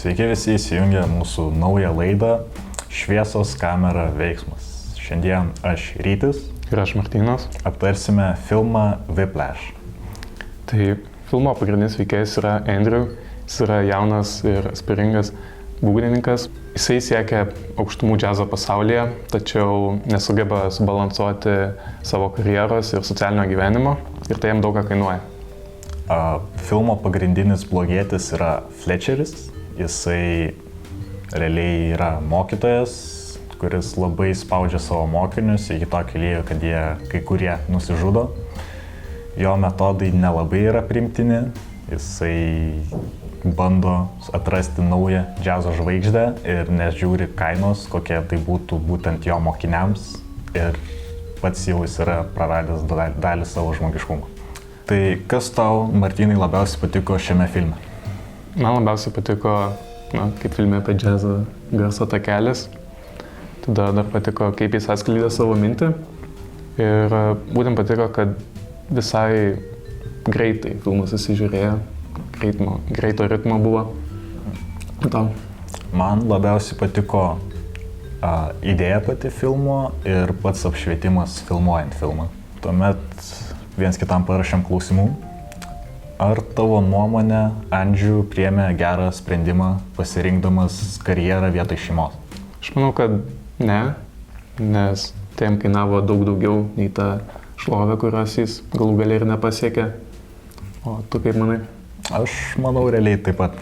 Sveiki visi įsijungę mūsų naują laidą Šviesos kamera veiksmas. Šiandien aš Rytis. Ir aš Martynas. Aptarsime filmą Whiplash. Tai filmo pagrindinis veikėjas yra Andrew. Jis yra jaunas ir aspiringas būgnininkas. Jisai siekia aukštumų džiazo pasaulyje, tačiau nesugeba subalansuoti savo karjeros ir socialinio gyvenimo ir tai jam daug ką kainuoja. Filmo pagrindinis blogietis yra Fletcheris. Jisai realiai yra mokytojas, kuris labai spaudžia savo mokinius iki tokio lygio, kad jie kai kurie nusižudo. Jo metodai nelabai yra priimtini. Jisai bando atrasti naują džiazo žvaigždę ir nežiūri kainos, kokie tai būtų būtent jo mokiniams. Ir pats jau jis yra praradęs dalį savo žmogiškumo. Tai kas tau, Martynai, labiausiai patiko šiame filme? Man labiausiai patiko, kaip filme apie džiazą, garso takelis. Tada dar patiko, kaip jis atskleidė savo mintį. Ir būtent patiko, kad visai greitai filmas įsižiūrėjo. Greito ritmo buvo. Tau? Man labiausiai patiko idėja pati filmo ir pats apšvietimas filmuojant filmą. Tuomet viens kitam parašėm klausimų. Ar tavo nuomonė Andrew priėmė gerą sprendimą pasirinkdamas karjerą vietoj šeimos? Aš manau, kad ne, nes tai jam kainavo daug daugiau nei ta šlovė, kurios jis galų gale ir nepasiekė. O tu kaip manai? Aš manau realiai taip pat.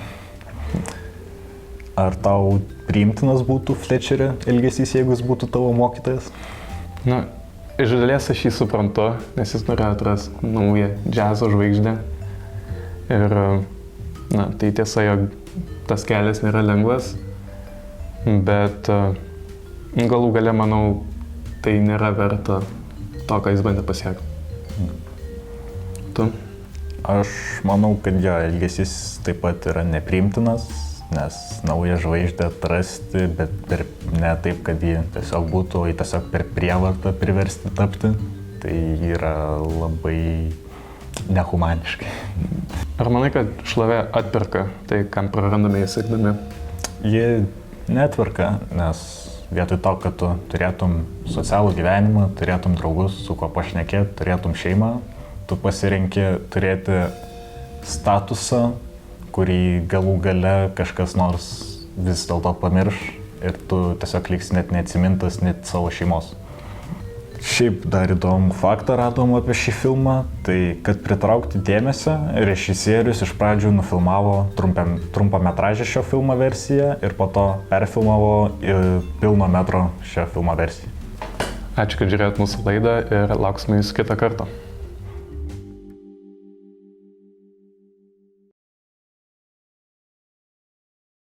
Ar tau priimtinas būtų Fletcherio elgesys, jeigu jis būtų tavo mokytojas? Iš dalies aš jį suprantu, nes jis norėjo atrasti naują džiazo žvaigždę. Ir tai tiesa, jog tas kelias nėra lengvas, bet galų gale, manau, tai nėra verta to, ką jis bandė pasiekti. Tu? Aš manau, kad jo elgesys taip pat yra nepriimtinas, nes naują žvaigždę atrasti, bet ne taip, kad jį tiesiog būtų, jį tiesiog per prievartą priversti tapti, tai yra labai nehumaniškai. Ar manai, kad šlovė atperka tai, kam prarandame ją siekdami? Ji netverka, nes vietoj to, kad tu turėtum socialų gyvenimą, turėtum draugus, su kuo pašnekėti, turėtum šeimą, tu pasirenki turėti statusą, kurį galų gale kažkas nors vis dėlto pamirš ir tu tiesiog liksi net neatsimintas net savo šeimos. Šiaip dar įdomų faktą radom apie šį filmą, tai kad pritraukti dėmesio, režisierius iš pradžių nufilmavo trumpametražę šio filmo versiją ir po to perfilmavo pilno metro šio filmo versiją. Ačiū, kad žiūrėjot mūsų laidą ir lauksime jūsų kitą kartą.